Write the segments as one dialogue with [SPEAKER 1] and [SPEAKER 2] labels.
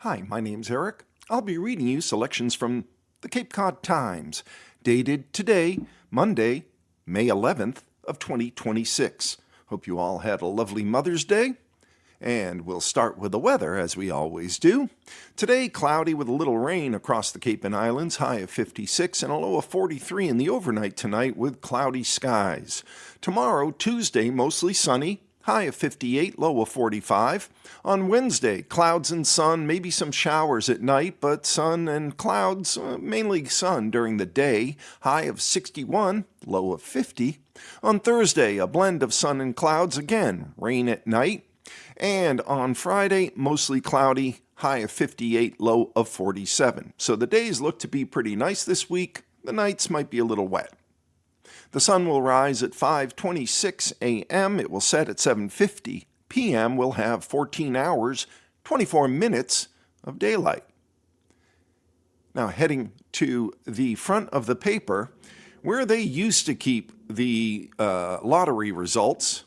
[SPEAKER 1] Hi, my name's Eric. I'll be reading you selections from the Cape Cod Times, dated today, Monday, May 11th of 2026. Hope you all had a lovely Mother's Day. And we'll start with the weather, as we always do. Today, cloudy with a little rain across the Cape and Islands, high of 56 and a low of 43 in the overnight tonight with cloudy skies. Tomorrow, Tuesday, mostly sunny, high of 58, low of 45. On Wednesday, clouds and sun, maybe some showers at night, but sun and clouds, mainly sun during the day, high of 61, low of 50. On Thursday, a blend of sun and clouds again, rain at night. And on Friday, mostly cloudy, high of 58, low of 47. So the days look to be pretty nice this week. The nights might be a little wet. The sun will rise at 5:26 a.m. It will set at 7:50 p.m. We'll have 14 hours, 24 minutes of daylight. Now heading to the front of the paper, where they used to keep the lottery results,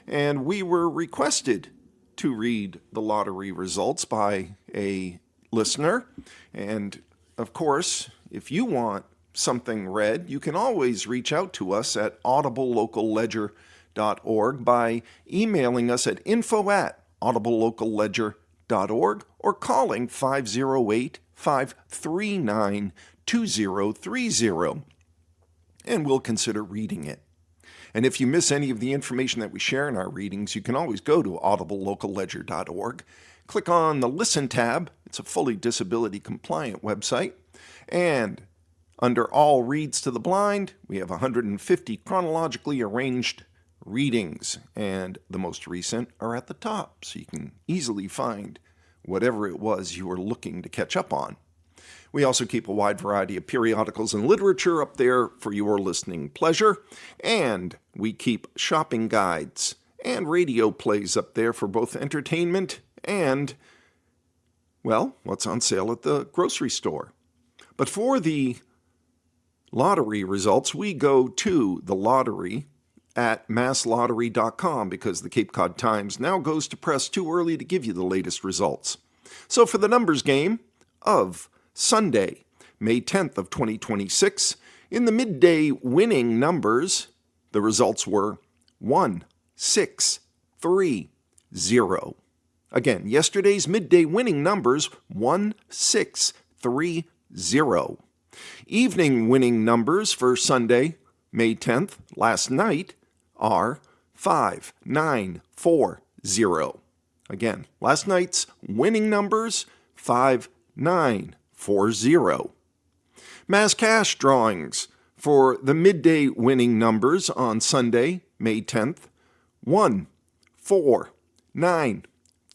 [SPEAKER 1] and we were requested to read the lottery results by a listener. And of course, if you want something read, you can always reach out to us at audiblelocalledger.org by emailing us at info@audiblelocalledger.org or calling 508-539-2030, and we'll consider reading it. And if you miss any of the information that we share in our readings, you can always go to audiblelocalledger.org, click on the Listen tab. It's a fully disability-compliant website. And under All Reads to the Blind, we have 150 chronologically arranged readings, and the most recent are at the top, so you can easily find whatever it was you were looking to catch up on. We also keep a wide variety of periodicals and literature up there for your listening pleasure, and we keep shopping guides and radio plays up there for both entertainment and, well, what's on sale at the grocery store. But for the lottery results, we go to the lottery at masslottery.com because the Cape Cod Times now goes to press too early to give you the latest results. So for the numbers game of Sunday, May 10th of 2026, in the midday winning numbers, the results were 1, 6, 3, 0. Again, yesterday's midday winning numbers, 1, 6, 3, 0. Evening winning numbers for Sunday, May 10th, last night, are 5, 9, 4, 0. Again, last night's winning numbers, 5, 9, 4-0. Mass cash drawings for the midday winning numbers on Sunday, May 10th, 1, 4, 9,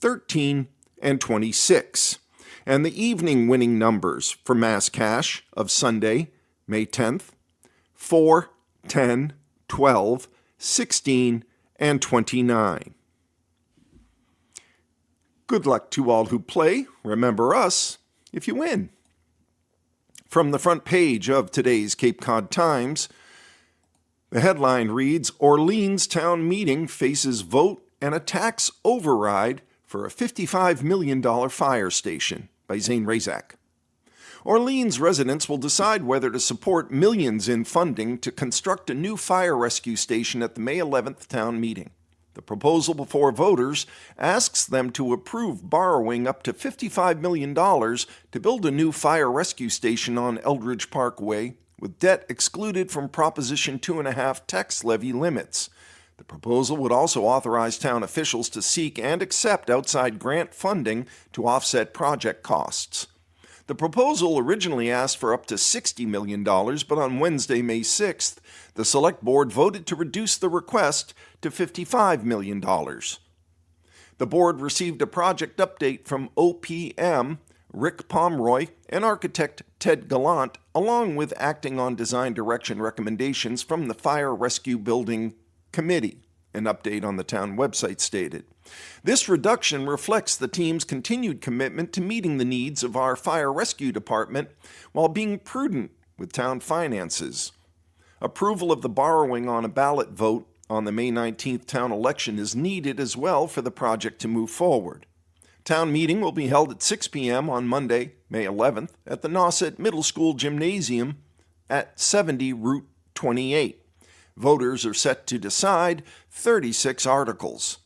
[SPEAKER 1] 13, and 26. And the evening winning numbers for mass cash of Sunday, May 10th, 4, 10, 12, 16, and 29. Good luck to all who play. Remember us if you win. From the front page of today's Cape Cod Times, the headline reads, Orleans Town Meeting faces vote and a tax override for a $55 million fire station, by Zane Razak. Orleans residents will decide whether to support millions in funding to construct a new fire rescue station at the May 11th town meeting. The proposal before voters asks them to approve borrowing up to $55 million to build a new fire rescue station on Eldridge Parkway, with debt excluded from Proposition 2.5 tax levy limits. The proposal would also authorize town officials to seek and accept outside grant funding to offset project costs. The proposal originally asked for up to $60 million, but on Wednesday, May 6th, the Select Board voted to reduce the request to $55 million. The board received a project update from OPM, Rick Pomeroy, and architect Ted Gallant, along with acting on design direction recommendations from the Fire Rescue Building Committee, an update on the town website stated. This reduction reflects the team's continued commitment to meeting the needs of our fire rescue department while being prudent with town finances. Approval of the borrowing on a ballot vote on the May 19th town election is needed as well for the project to move forward. Town meeting will be held at 6 p.m. on Monday, May 11th, at the Nauset Middle School Gymnasium at 70 Route 28. Voters are set to decide 36 articles.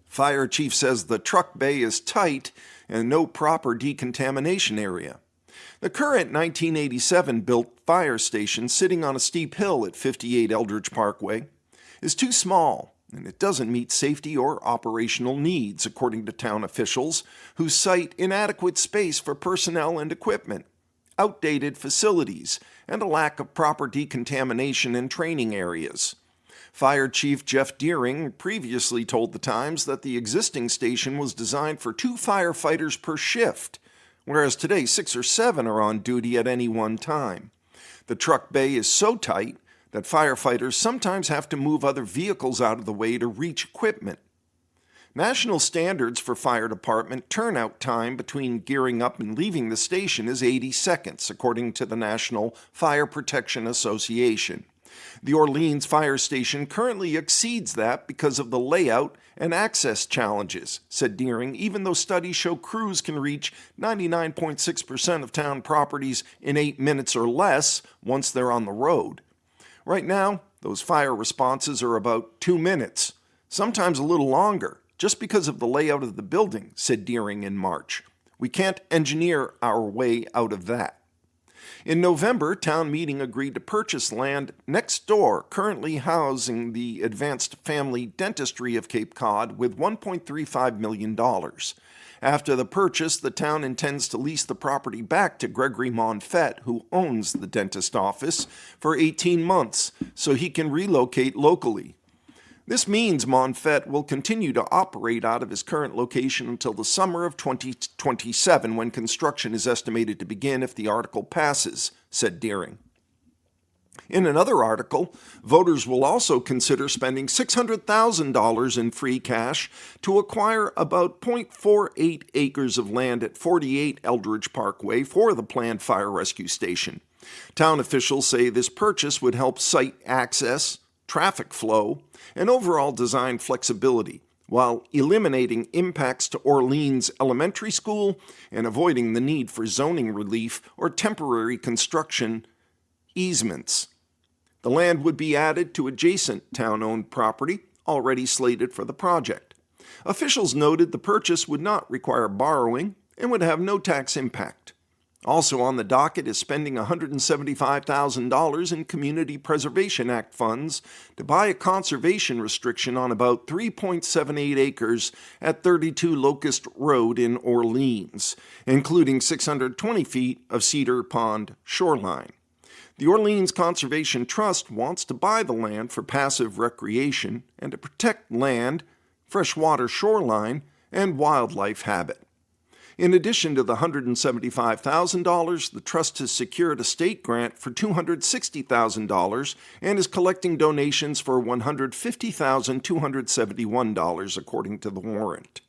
[SPEAKER 1] Fire chief says the truck bay is tight and no proper decontamination area. The current 1987-built fire station sitting on a steep hill at 58 Eldridge Parkway is too small, and it doesn't meet safety or operational needs, according to town officials, who cite inadequate space for personnel and equipment, outdated facilities, and a lack of proper decontamination and training areas. Fire Chief Jeff Deering previously told the Times that the existing station was designed for 2 firefighters per shift, whereas today 6 or 7 are on duty at any one time. The truck bay is so tight that firefighters sometimes have to move other vehicles out of the way to reach equipment. National standards for fire department turnout time between gearing up and leaving the station is 80 seconds, according to the National Fire Protection Association. The Orleans Fire Station currently exceeds that because of the layout and access challenges, said Deering, even though studies show crews can reach 99.6% of town properties in 8 minutes or less once they're on the road. Right now, those fire responses are about 2 minutes, sometimes a little longer, just because of the layout of the building, said Deering in March. We can't engineer our way out of that. In November, town meeting agreed to purchase land next door, currently housing the Advanced Family Dentistry of Cape Cod, with $1.35 million. After the purchase, the town intends to lease the property back to Gregory Monfett, who owns the dentist office, for 18 months, so he can relocate locally. This means Monfett will continue to operate out of his current location until the summer of 2027, when construction is estimated to begin if the article passes, said Deering. In another article, voters will also consider spending $600,000 in free cash to acquire about 0.48 acres of land at 48 Eldridge Parkway for the planned fire rescue station. Town officials say this purchase would help site access, traffic flow, and overall design flexibility, while eliminating impacts to Orleans Elementary School and avoiding the need for zoning relief or temporary construction easements. The land would be added to adjacent town-owned property already slated for the project. Officials noted the purchase would not require borrowing and would have no tax impact. Also on the docket is spending $175,000 in Community Preservation Act funds to buy a conservation restriction on about 3.78 acres at 32 Locust Road in Orleans, including 620 feet of Cedar Pond shoreline. The Orleans Conservation Trust wants to buy the land for passive recreation and to protect land, freshwater shoreline, and wildlife habitat. In addition to the $175,000, the trust has secured a state grant for $260,000 and is collecting donations for $150,271, according to the warrant.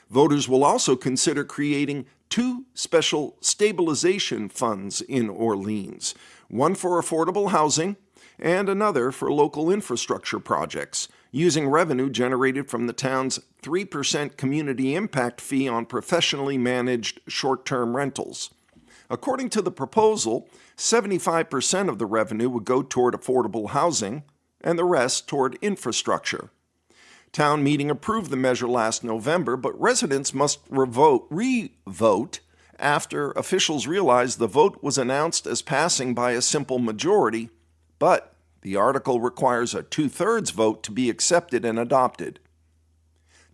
[SPEAKER 1] Voters will also consider creating 2 special stabilization funds in Orleans, one for affordable housing and another for local infrastructure projects, using revenue generated from the town's 3% community impact fee on professionally managed short-term rentals. According to the proposal, 75% of the revenue would go toward affordable housing and the rest toward infrastructure. Town meeting approved the measure last November, but residents must re-vote after officials realized the vote was announced as passing by a simple majority, but the article requires a 2/3 vote to be accepted and adopted.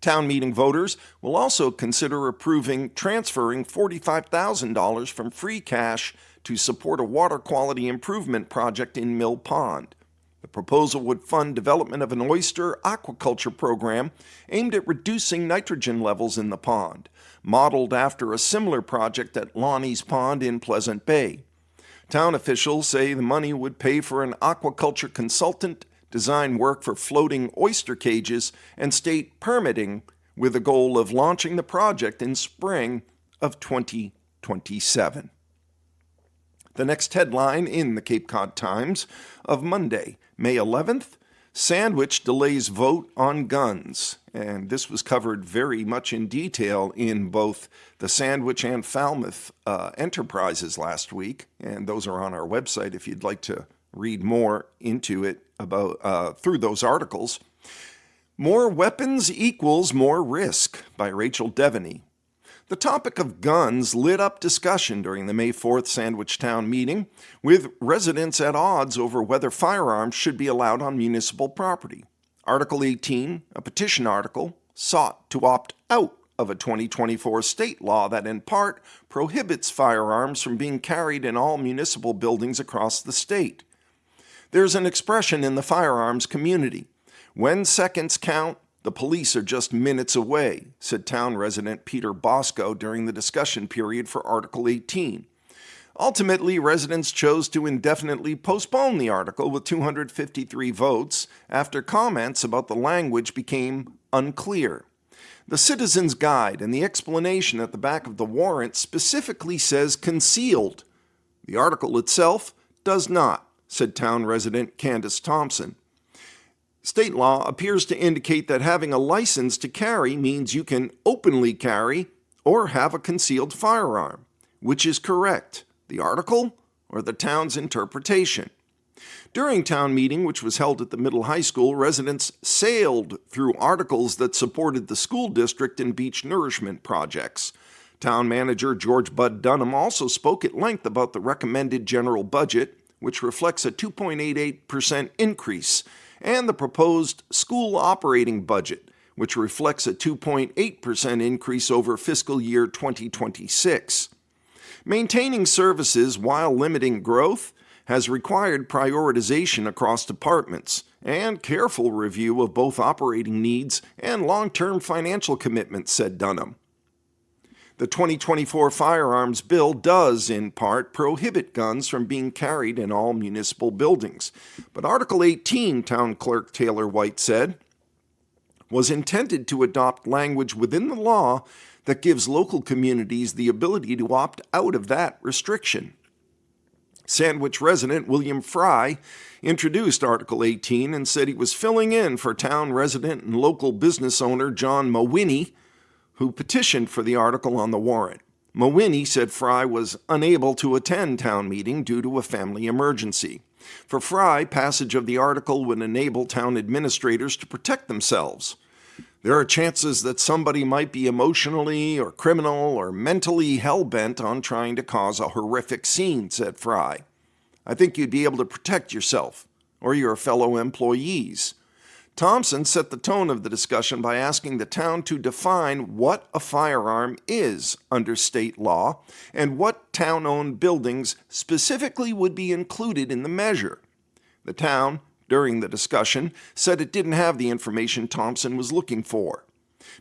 [SPEAKER 1] Town meeting voters will also consider approving transferring $45,000 from free cash to support a water quality improvement project in Mill Pond. The proposal would fund development of an oyster aquaculture program aimed at reducing nitrogen levels in the pond, modeled after a similar project at Lonnie's Pond in Pleasant Bay. Town officials say the money would pay for an aquaculture consultant, design work for floating oyster cages, and state permitting, with the goal of launching the project in spring of 2027. The next headline in the Cape Cod Times of Monday, May 11th, Sandwich delays vote on guns. And this was covered very much in detail in both the Sandwich and Falmouth enterprises last week. And those are on our website if you'd like to read more into it about through those articles. More weapons equals more risk by Rachel Devaney. The topic of guns lit up discussion during the May 4th Sandwich Town meeting, with residents at odds over whether firearms should be allowed on municipal property. Article 18, a petition article, sought to opt out of a 2024 state law that in part prohibits firearms from being carried in all municipal buildings across the state. There's an expression in the firearms community: when seconds count, the police are just minutes away, said town resident Peter Bosco during the discussion period for Article 18. Ultimately, residents chose to indefinitely postpone the article with 253 votes after comments about the language became unclear. The Citizen's Guide and the explanation at the back of the warrant specifically says concealed. The article itself does not, said town resident Candace Thompson. State law appears to indicate that having a license to carry means you can openly carry or have a concealed firearm. Which is correct, the article or the town's interpretation? During town meeting, which was held at the middle high school, residents sailed through articles that supported the school district and beach nourishment projects. Town manager George Bud Dunham also spoke at length about the recommended general budget, which reflects a 2.88% increase, and the proposed school operating budget, which reflects a 2.8% increase over fiscal year 2026. Maintaining services while limiting growth has required prioritization across departments and careful review of both operating needs and long-term financial commitments, said Dunham. The 2024 firearms bill does, in part, prohibit guns from being carried in all municipal buildings. But Article 18, Town Clerk Taylor White said, was intended to adopt language within the law that gives local communities the ability to opt out of that restriction. Sandwich resident William Fry introduced Article 18 and said he was filling in for town resident and local business owner John Mawhinney, who petitioned for the article on the warrant. Mawhinney said Fry was unable to attend town meeting due to a family emergency. For Fry, passage of the article would enable town administrators to protect themselves. There are chances that somebody might be emotionally or criminal or mentally hell-bent on trying to cause a horrific scene, said Fry. I think you'd be able to protect yourself or your fellow employees. Thompson set the tone of the discussion by asking the town to define what a firearm is under state law and what town-owned buildings specifically would be included in the measure. The town, during the discussion, said it didn't have the information Thompson was looking for.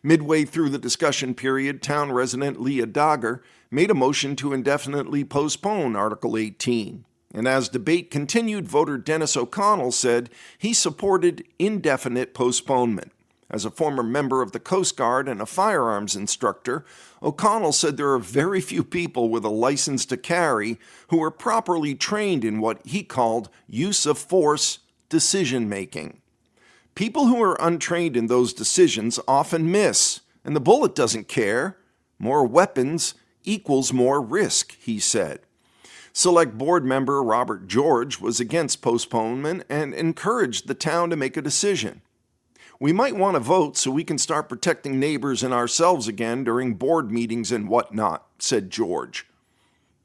[SPEAKER 1] Midway through the discussion period, town resident Leah Dogger made a motion to indefinitely postpone Article 18. And as debate continued, voter Dennis O'Connell said he supported indefinite postponement. As a former member of the Coast Guard and a firearms instructor, O'Connell said there are very few people with a license to carry who are properly trained in what he called use of force decision-making. People who are untrained in those decisions often miss, and the bullet doesn't care. More weapons equals more risk, he said. Select Board member Robert George was against postponement and encouraged the town to make a decision. We might want to vote so we can start protecting neighbors and ourselves again during board meetings and whatnot, said George.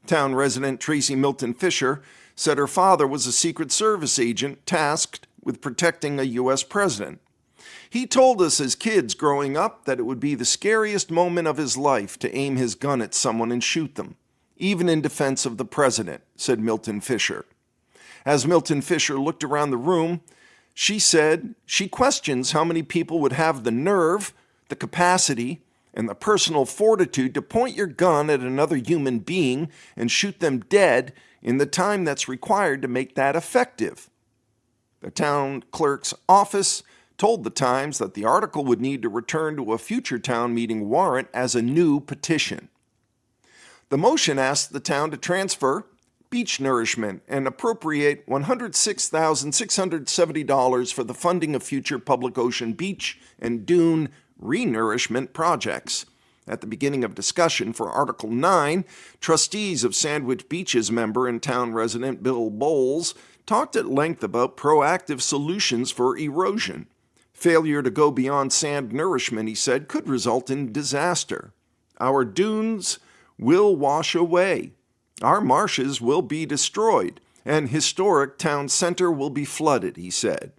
[SPEAKER 1] Town resident Tracy Milton Fisher said her father was a Secret Service agent tasked with protecting a U.S. president. He told us as kids growing up that it would be the scariest moment of his life to aim his gun at someone and shoot them, even in defense of the president, said Milton Fisher. As Milton Fisher looked around the room, she said she questions how many people would have the nerve, the capacity, and the personal fortitude to point your gun at another human being and shoot them dead in the time that's required to make that effective. The town clerk's office told the Times that the article would need to return to a future town meeting warrant as a new petition. The motion asked the town to transfer beach nourishment and appropriate $106,670 for the funding of future public ocean beach and dune re-nourishment projects. At the beginning of discussion for Article 9, trustees of Sandwich Beaches member and town resident Bill Bowles talked at length about proactive solutions for erosion. Failure to go beyond sand nourishment, he said, could result in disaster. Our dunes will wash away. Our marshes will be destroyed, and historic town center will be flooded, he said.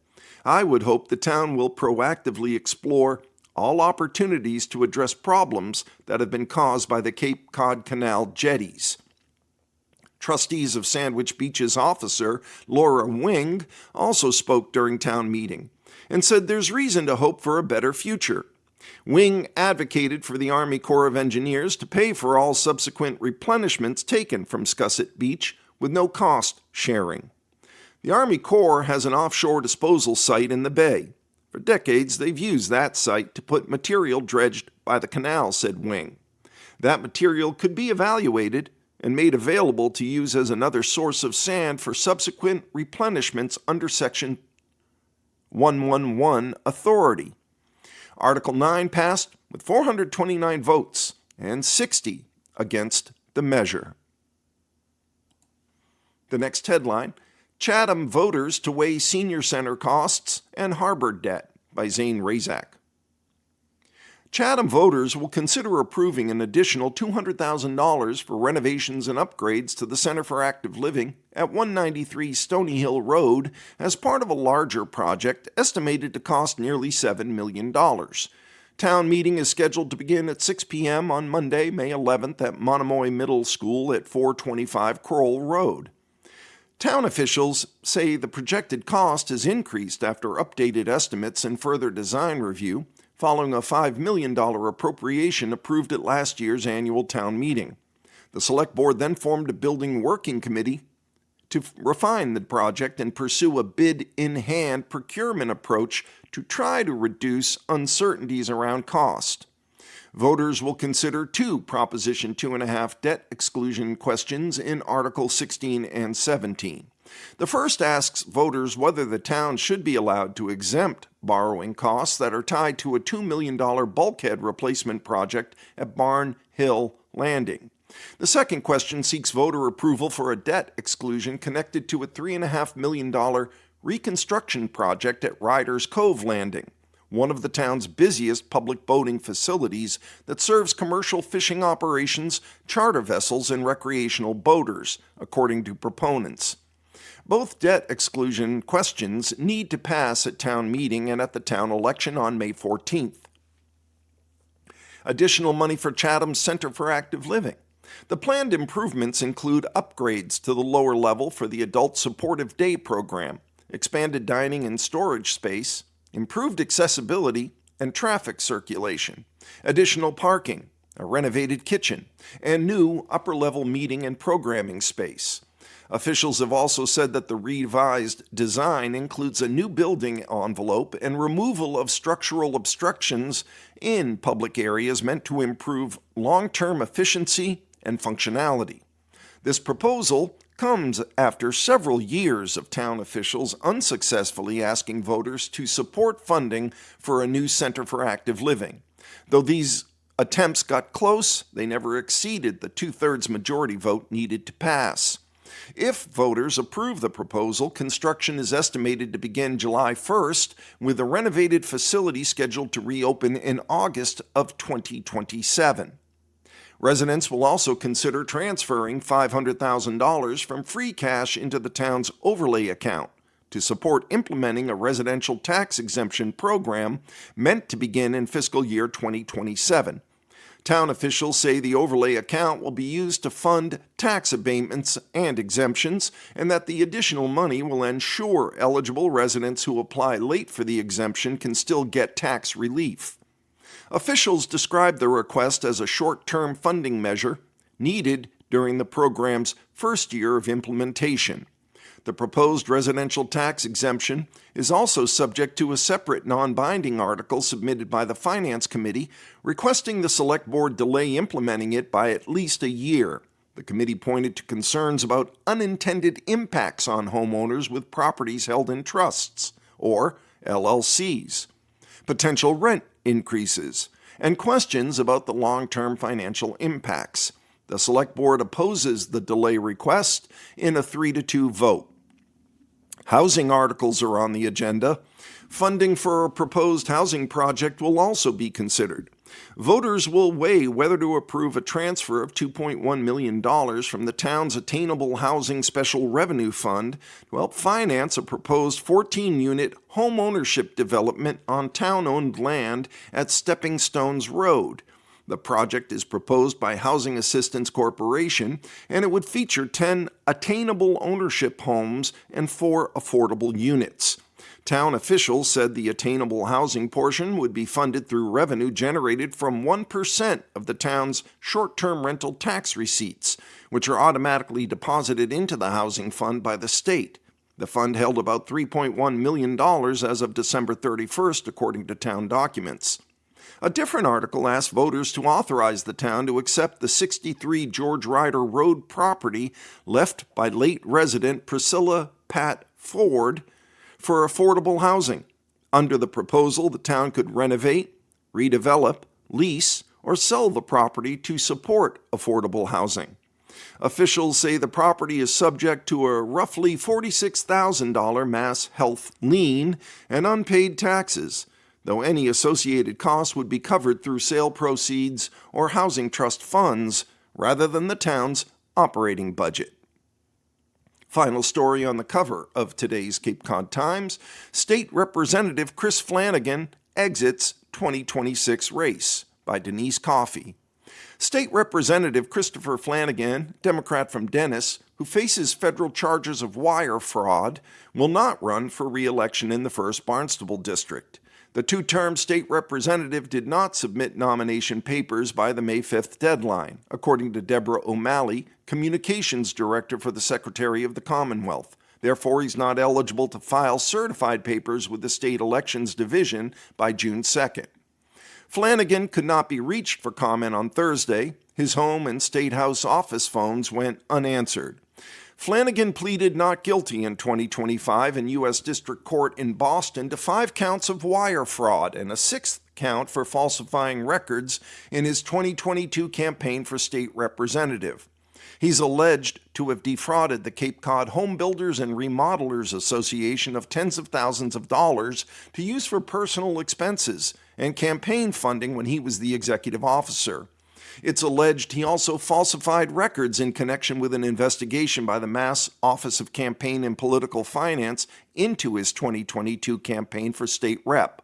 [SPEAKER 1] I would hope the town will proactively explore all opportunities to address problems that have been caused by the Cape Cod Canal jetties. Trustees of Sandwich Beaches officer Laura Wing also spoke during town meeting and said there's reason to hope for a better future. Wing advocated for the Army Corps of Engineers to pay for all subsequent replenishments taken from Scusset Beach with no cost sharing. The Army Corps has an offshore disposal site in the bay. For decades, they've used that site to put material dredged by the canal, said Wing. That material could be evaluated and made available to use as another source of sand for subsequent replenishments under Section 111 authority. Article 9 passed with 429 votes and 60 against the measure. The next headline, Chatham voters to weigh senior center costs and harbor debt, by Zane Razak. Chatham voters will consider approving an additional $200,000 for renovations and upgrades to the Center for Active Living at 193 Stony Hill Road as part of a larger project estimated to cost nearly $7 million. Town meeting is scheduled to begin at 6 p.m. on Monday, May 11th at Monomoy Middle School at 425 Crowell Road. Town officials say the projected cost has increased after updated estimates and further design review, following a $5 million appropriation approved at last year's annual town meeting. The Select Board then formed a building working committee to refine the project and pursue a bid-in-hand procurement approach to try to reduce uncertainties around cost. Voters will consider two Proposition 2.5 debt exclusion questions in Article 16 and 17. The first asks voters whether the town should be allowed to exempt borrowing costs that are tied to a $2 million bulkhead replacement project at Barn Hill Landing. The second question seeks voter approval for a debt exclusion connected to a $3.5 million reconstruction project at Riders Cove Landing, one of the town's busiest public boating facilities that serves commercial fishing operations, charter vessels, and recreational boaters, according to proponents. Both debt exclusion questions need to pass at town meeting and at the town election on May 14th. Additional money for Chatham's Center for Active Living. The planned improvements include upgrades to the lower level for the Adult Supportive Day program, expanded dining and storage space, improved accessibility and traffic circulation, additional parking, a renovated kitchen, and new upper-level meeting and programming space. Officials have also said that the revised design includes a new building envelope and removal of structural obstructions in public areas meant to improve long-term efficiency and functionality. This proposal comes after several years of town officials unsuccessfully asking voters to support funding for a new Center for Active Living. Though these attempts got close, they never exceeded the two-thirds majority vote needed to pass. If voters approve the proposal, construction is estimated to begin July 1st, with the renovated facility scheduled to reopen in August of 2027. Residents will also consider transferring $500,000 from free cash into the town's overlay account to support implementing a residential tax exemption program meant to begin in fiscal year 2027. Town officials say the overlay account will be used to fund tax abatements and exemptions, and that the additional money will ensure eligible residents who apply late for the exemption can still get tax relief. Officials described the request as a short-term funding measure needed during the program's first year of implementation. The proposed residential tax exemption is also subject to a separate non-binding article submitted by the Finance Committee requesting the Select Board delay implementing it by at least a year. The committee pointed to concerns about unintended impacts on homeowners with properties held in trusts, or LLCs, potential rent increases, and questions about the long-term financial impacts. The Select Board opposes the delay request in a 3-2 vote. Housing articles are on the agenda. Funding for a proposed housing project will also be considered. Voters will weigh whether to approve a transfer of $2.1 million from the town's Attainable Housing Special Revenue Fund to help finance a proposed 14-unit home ownership development on town-owned land at Stepping Stones Road. The project is proposed by Housing Assistance Corporation, and it would feature 10 attainable ownership homes and 4 affordable units. Town officials said the attainable housing portion would be funded through revenue generated from 1% of the town's short-term rental tax receipts, which are automatically deposited into the housing fund by the state. The fund held about $3.1 million as of December 31st, according to town documents. A different article asked voters to authorize the town to accept the 63 George Ryder Road property left by late resident Priscilla Pat Ford for affordable housing. Under the proposal, the town could renovate, redevelop, lease, or sell the property to support affordable housing. Officials say the property is subject to a roughly $46,000 mass health lien and unpaid taxes, though any associated costs would be covered through sale proceeds or housing trust funds rather than the town's operating budget. Final story on the cover of today's Cape Cod Times: State Representative Chris Flanagan exits 2026 race, by Denise Coffey. State Representative Christopher Flanagan, Democrat from Dennis, who faces federal charges of wire fraud, will not run for re-election in the 1st Barnstable District. The two-term state representative did not submit nomination papers by the May 5th deadline, according to Deborah O'Malley, Communications Director for the Secretary of the Commonwealth. Therefore, he's not eligible to file certified papers with the State Elections Division by June 2nd. Flanagan could not be reached for comment on Thursday. His home and State House office phones went unanswered. Flanagan pleaded not guilty in 2025 in U.S. District Court in Boston to 5 counts of wire fraud and a 6th count for falsifying records in his 2022 campaign for state representative. He's alleged to have defrauded the Cape Cod Home Builders and Remodelers Association of tens of thousands of dollars to use for personal expenses and campaign funding when he was the executive officer. It's alleged he also falsified records in connection with an investigation by the Mass Office of Campaign and Political Finance into his 2022 campaign for state rep.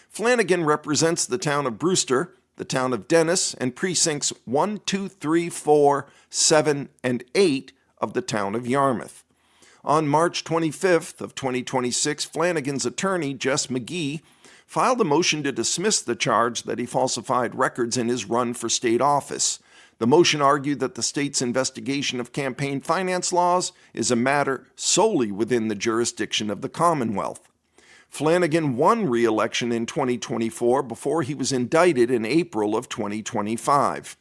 [SPEAKER 1] Flanagan represents the town of Brewster, the town of Dennis, and precincts 1, 2, 3, 4, 7, and 8 of the town of Yarmouth. On March 25th of 2026, Flanagan's attorney, Jess McGee, filed a motion to dismiss the charge that he falsified records in his run for state office. The motion argued that the state's investigation of campaign finance laws is a matter solely within the jurisdiction of the Commonwealth. Flanagan won re-election in 2024 before he was indicted in April of 2025.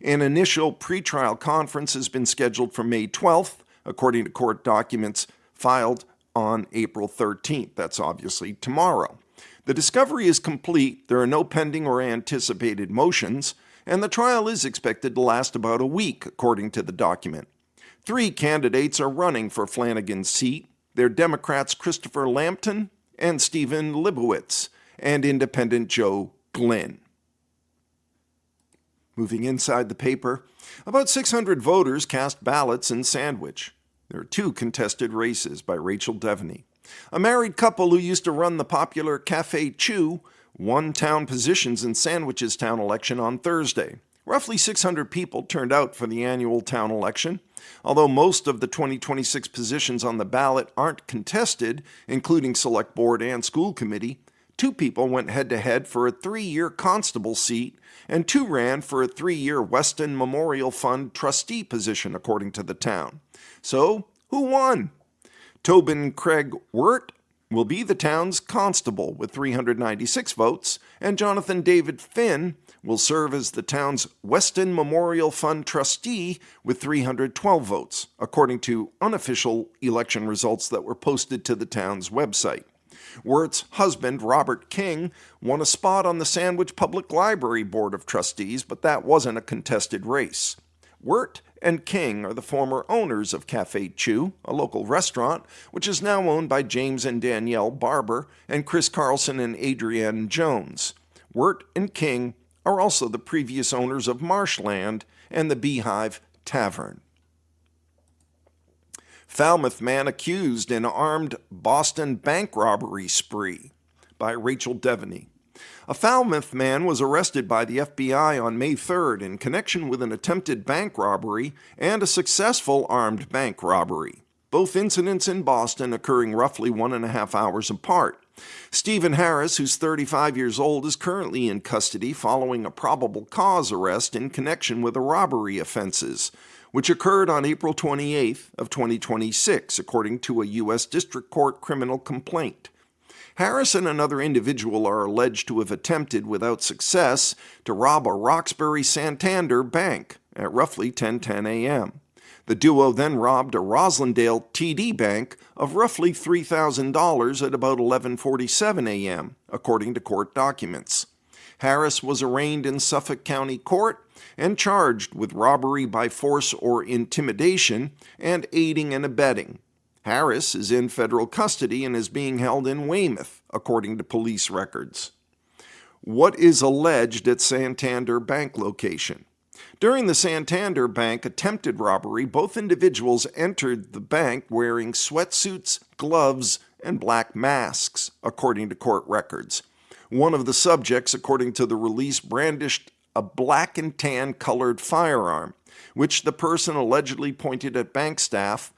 [SPEAKER 1] An initial pretrial conference has been scheduled for May 12th, according to court documents filed on April 13th. That's obviously tomorrow. The discovery is complete, there are no pending or anticipated motions, and the trial is expected to last about a week, according to the document. 3 candidates are running for Flanagan's seat. They're Democrats Christopher Lampton and Stephen Libowitz, and Independent Joe Glynn. Moving inside the paper, about 600 voters cast ballots in Sandwich. There are 2 contested races, by Rachel Devaney. A married couple who used to run the popular Cafe Chew won town positions in Sandwich's town election on Thursday. Roughly 600 people turned out for the annual town election. Although most of the 2026 positions on the ballot aren't contested, including Select Board and School Committee, 2 people went head-to-head for a 3-year constable seat, and 2 ran for a 3-year Weston Memorial Fund trustee position, according to the town. So, who won? Tobin Craig Wirt will be the town's constable with 396 votes, and Jonathan David Finn will serve as the town's Weston Memorial Fund trustee with 312 votes, according to unofficial election results that were posted to the town's website. Wirt's husband, Robert King, won a spot on the Sandwich Public Library Board of Trustees, but that wasn't a contested race. Wirt and King are the former owners of Café Chew, a local restaurant, which is now owned by James and Danielle Barber and Chris Carlson and Adrienne Jones. Wirt and King are also the previous owners of Marshland and the Beehive Tavern. Falmouth man accused in armed Boston bank robbery spree, by Rachel Devaney. A Falmouth man was arrested by the FBI on May 3rd in connection with an attempted bank robbery and a successful armed bank robbery, both incidents in Boston occurring roughly 1.5 hours apart. Stephen Harris, who's 35 years old, is currently in custody following a probable cause arrest in connection with the robbery offenses, which occurred on April 28th of 2026, according to a U.S. District Court criminal complaint. Harris and another individual are alleged to have attempted, without success, to rob a Roxbury Santander bank at roughly 10:10 a.m. The duo then robbed a Roslindale TD Bank of roughly $3,000 at about 11:47 a.m., according to court documents. Harris was arraigned in Suffolk County Court and charged with robbery by force or intimidation and aiding and abetting. Harris is in federal custody and is being held in Weymouth, according to police records. What is alleged at Santander Bank location? During the Santander Bank attempted robbery, both individuals entered the bank wearing sweatsuits, gloves, and black masks, according to court records. One of the subjects, according to the release, brandished a black and tan colored firearm, which the person allegedly pointed at bank staff,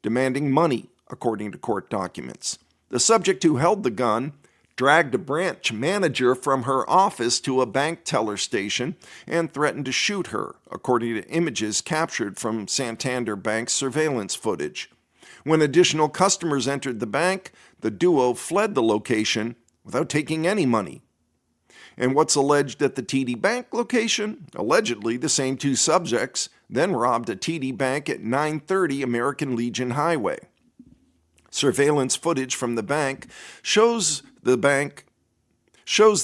[SPEAKER 1] demanding money, according to court documents. The subject who held the gun dragged a branch manager from her office to a bank teller station and threatened to shoot her, according to images captured from Santander Bank's surveillance footage. When additional customers entered the bank, the duo fled the location without taking any money. And what's alleged at the TD Bank location? Allegedly, the same two subjects then robbed a TD Bank at 930 American Legion Highway. Surveillance footage from the bank shows the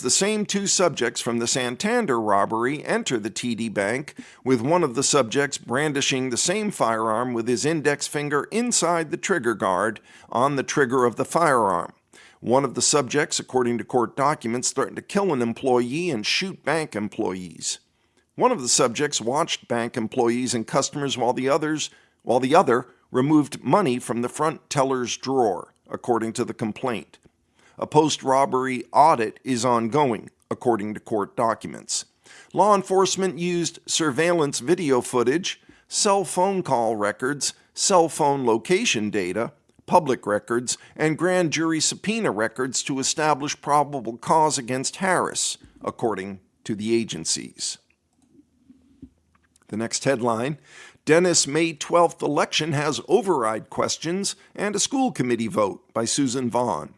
[SPEAKER 1] same two subjects from the Santander robbery enter the TD Bank, with one of the subjects brandishing the same firearm with his index finger inside the trigger guard on the trigger of the firearm. One of the subjects, according to court documents, threatened to kill an employee and shoot bank employees. One of the subjects watched bank employees and customers while the other removed money from the front teller's drawer, according to the complaint. A post-robbery audit is ongoing, according to court documents. Law enforcement used surveillance video footage, cell phone call records, cell phone location data, public records, and grand jury subpoena records to establish probable cause against Harris, according to the agencies. The next headline, Dennis May 12th election has override questions and a school committee vote, by Susan Vaughn.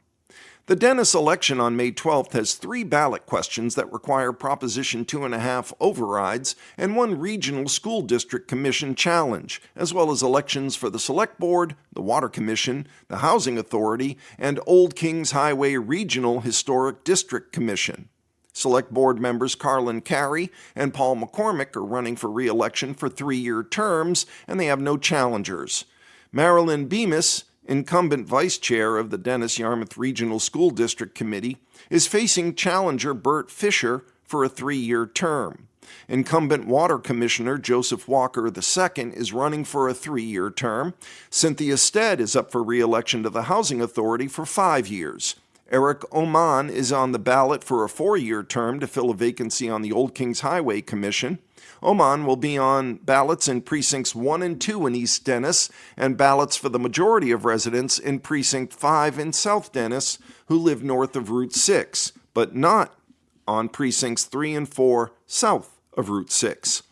[SPEAKER 1] The Dennis election on May 12th has 3 ballot questions that require Proposition 2.5 overrides and 1 regional school district commission challenge, as well as elections for the Select Board, the Water Commission, the Housing Authority, and Old Kings Highway Regional Historic District Commission. Select Board members Carlin Carey and Paul McCormick are running for re-election for 3-year terms, and they have no challengers. Marilyn Bemis, incumbent vice chair of the Dennis-Yarmouth Regional School District Committee, is facing challenger Bert Fisher for a 3-year term. Incumbent Water Commissioner Joseph Walker II is running for a 3-year term. Cynthia Stead is up for re-election to the Housing Authority for 5 years. Eric Oman is on the ballot for a 4-year term to fill a vacancy on the Old Kings Highway Commission. Oman will be on ballots in Precincts 1 and 2 in East Dennis and ballots for the majority of residents in Precinct 5 in South Dennis who live north of Route 6, but not on Precincts 3 and 4 south of Route 6.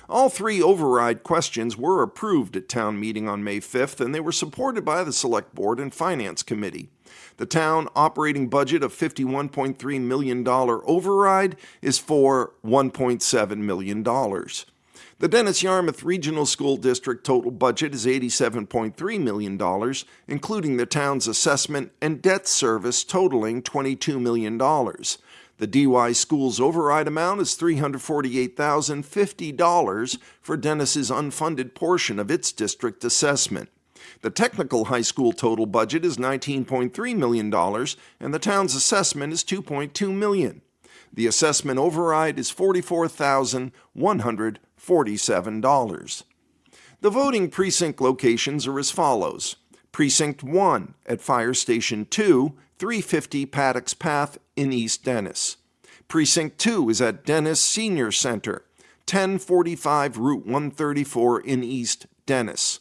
[SPEAKER 1] All three override questions were approved at town meeting on May 5th, and they were supported by the Select Board and Finance Committee. The town operating budget of $51.3 million override is for $1.7 million. The Dennis-Yarmouth Regional School District total budget is $87.3 million, including the town's assessment and debt service totaling $22 million. The DY Schools override amount is $348,050 for Dennis's unfunded portion of its district assessment. The technical high school total budget is $19.3 million, and the town's assessment is $2.2 million. The assessment override is $44,147. The voting precinct locations are as follows. Precinct 1 at Fire Station 2, 350 Paddocks Path in East Dennis. Precinct 2 is at Dennis Senior Center, 1045 Route 134 in East Dennis.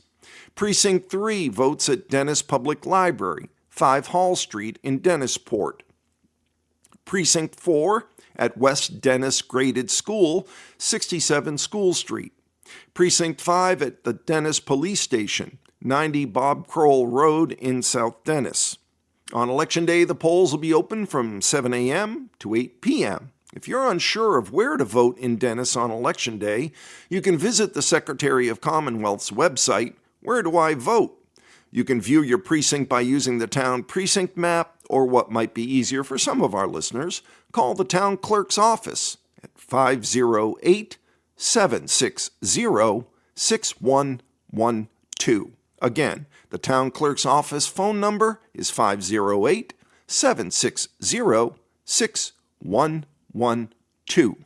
[SPEAKER 1] Precinct 3 votes at Dennis Public Library, 5 Hall Street in Dennisport. Precinct 4 at West Dennis Graded School, 67 School Street. Precinct 5 at the Dennis Police Station, 90 Bob Kroll Road in South Dennis. On Election Day, the polls will be open from 7 a.m. to 8 p.m. If you're unsure of where to vote in Dennis on Election Day, you can visit the Secretary of Commonwealth's website, Where Do I Vote? You can view your precinct by using the town precinct map, or what might be easier for some of our listeners, call the town clerk's office at 508-760-6112. Again, the town clerk's office phone number is 508-760-6112.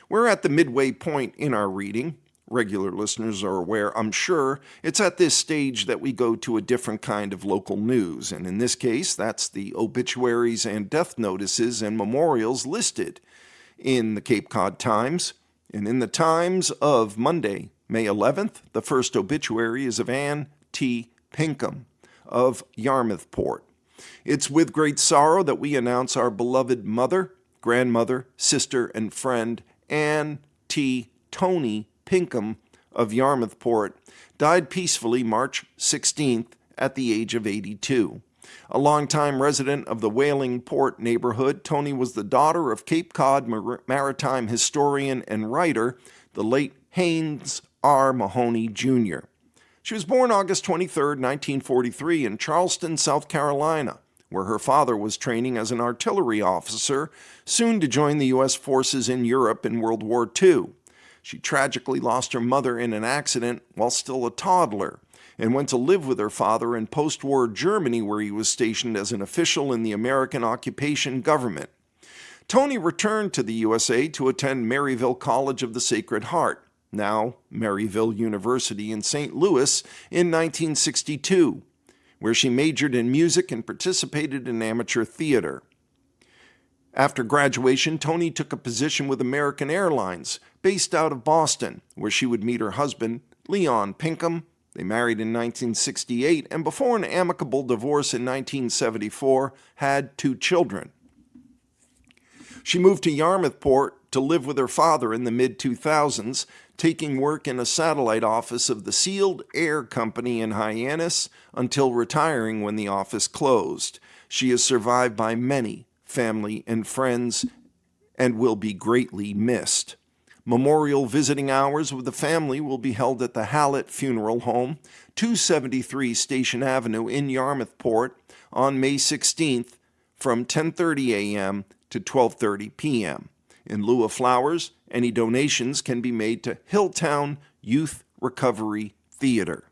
[SPEAKER 1] We're at the midway point in our reading. Regular listeners are aware, I'm sure, it's at this stage that we go to a different kind of local news, and in this case, that's the obituaries and death notices and memorials listed in the Cape Cod Times. And in the Times of Monday, May 11th, the first obituary is of Ann T. Pinkham of Yarmouthport. It's with great sorrow that we announce our beloved mother, grandmother, sister, and friend, Ann T. Tony Pinkham of Yarmouthport, died peacefully March 16th at the age of 82. A longtime resident of the Whaling Port neighborhood, Tony was the daughter of Cape Cod maritime historian and writer, the late Haynes R. Mahoney, Jr. She was born August 23, 1943, in Charleston, South Carolina, where her father was training as an artillery officer, soon to join the U.S. forces in Europe in World War II. She tragically lost her mother in an accident while still a toddler and went to live with her father in post-war Germany, where he was stationed as an official in the American occupation government. Tony returned to the USA to attend Maryville College of the Sacred Heart, now Maryville University in St. Louis, in 1962, where she majored in music and participated in amateur theater. After graduation, Tony took a position with American Airlines, based out of Boston, where she would meet her husband, Leon Pinkham. They married in 1968, and before an amicable divorce in 1974, had 2 children. She moved to Yarmouthport to live with her father in the mid-2000s, taking work in a satellite office of the Sealed Air Company in Hyannis until retiring when the office closed. She is survived by many family and friends and will be greatly missed. Memorial visiting hours with the family will be held at the Hallett Funeral Home, 273 Station Avenue in Yarmouthport, on May 16th from 10:30 a.m. to 12:30 p.m. In lieu of flowers, any donations can be made to Hilltown Youth Recovery Theater.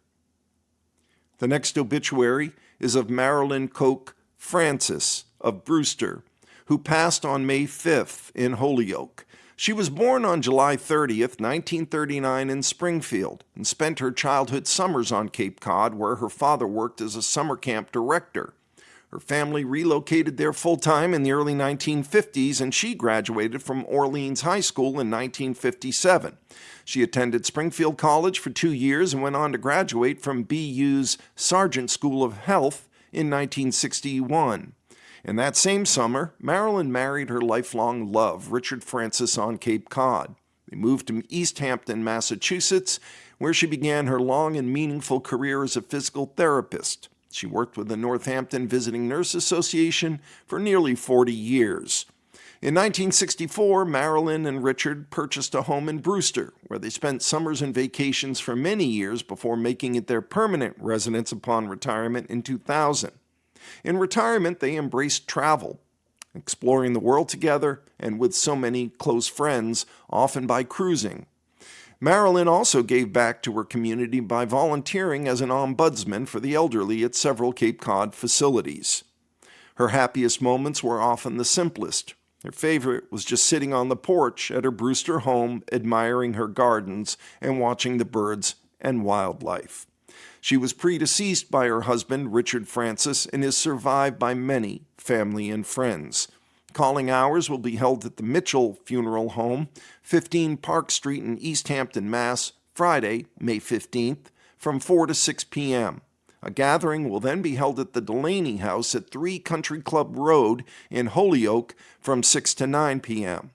[SPEAKER 1] The next obituary is of Marilyn Koch Francis of Brewster, who passed on May 5th in Holyoke. She was born on July 30th, 1939 in Springfield, and spent her childhood summers on Cape Cod, where her father worked as a summer camp director. Her family relocated there full-time in the early 1950s, and she graduated from Orleans High School in 1957. She attended Springfield College for 2 years and went on to graduate from BU's Sargent School of Health in 1961. In that same summer, Marilyn married her lifelong love, Richard Francis, on Cape Cod. They moved to East Hampton, Massachusetts, where she began her long and meaningful career as a physical therapist. She worked with the Northampton Visiting Nurse Association for nearly 40 years. In 1964, Marilyn and Richard purchased a home in Brewster, where they spent summers and vacations for many years before making it their permanent residence upon retirement in 2000. In retirement, they embraced travel, exploring the world together and with so many close friends, often by cruising. Marilyn also gave back to her community by volunteering as an ombudsman for the elderly at several Cape Cod facilities. Her happiest moments were often the simplest. Her favorite was just sitting on the porch at her Brewster home, admiring her gardens and watching the birds and wildlife. She was predeceased by her husband, Richard Francis, and is survived by many family and friends. Calling hours will be held at the Mitchell Funeral Home, 15 Park Street in East Hampton, Mass., Friday, May 15th, from 4 to 6 p.m. A gathering will then be held at the Delaney House at 3 Country Club Road in Holyoke from 6 to 9 p.m.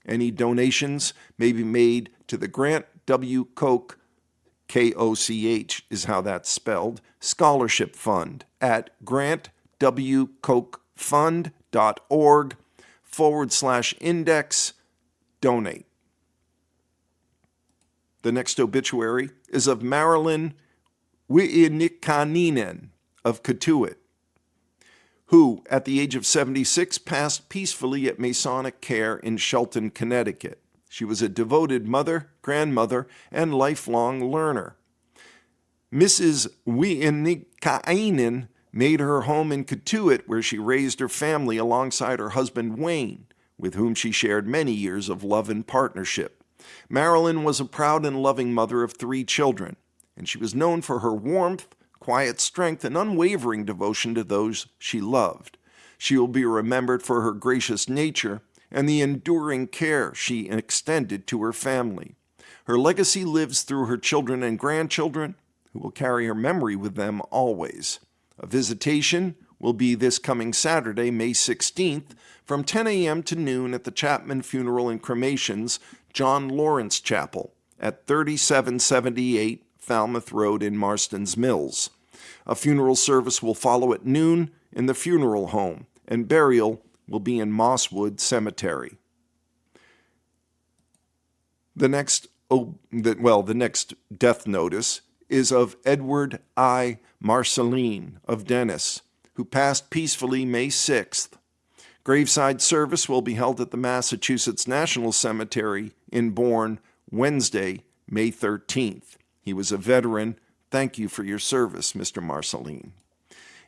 [SPEAKER 1] Any donations may be made to the Grant W. Koch, K-O-C-H is how that's spelled, Scholarship Fund at grantwkochfund.org/index donate. The next obituary is of Marilyn Wiinikaninen of Cotuit, who, at the age of 76, passed peacefully at Masonic care in Shelton, Connecticut. She was a devoted mother, grandmother, and lifelong learner. Mrs. Wiinikaninen made her home in Cotuit, where she raised her family alongside her husband Wayne, with whom she shared many years of love and partnership. Marilyn was a proud and loving mother of 3 children, and she was known for her warmth, quiet strength, and unwavering devotion to those she loved. She will be remembered for her gracious nature and the enduring care she extended to her family. Her legacy lives through her children and grandchildren, who will carry her memory with them always. A visitation will be this coming Saturday, May 16th, from 10 a.m. to noon at the Chapman Funeral and Cremations, John Lawrence Chapel, at 3778 Falmouth Road in Marston's Mills. A funeral service will follow at noon in the funeral home, and burial will be in Mosswood Cemetery. The next death notice is of Edward I. Marceline of Dennis, who passed peacefully May 6th. Graveside service will be held at the Massachusetts National Cemetery in Bourne Wednesday, May 13th. He was a veteran. Thank you for your service, Mr. Marceline.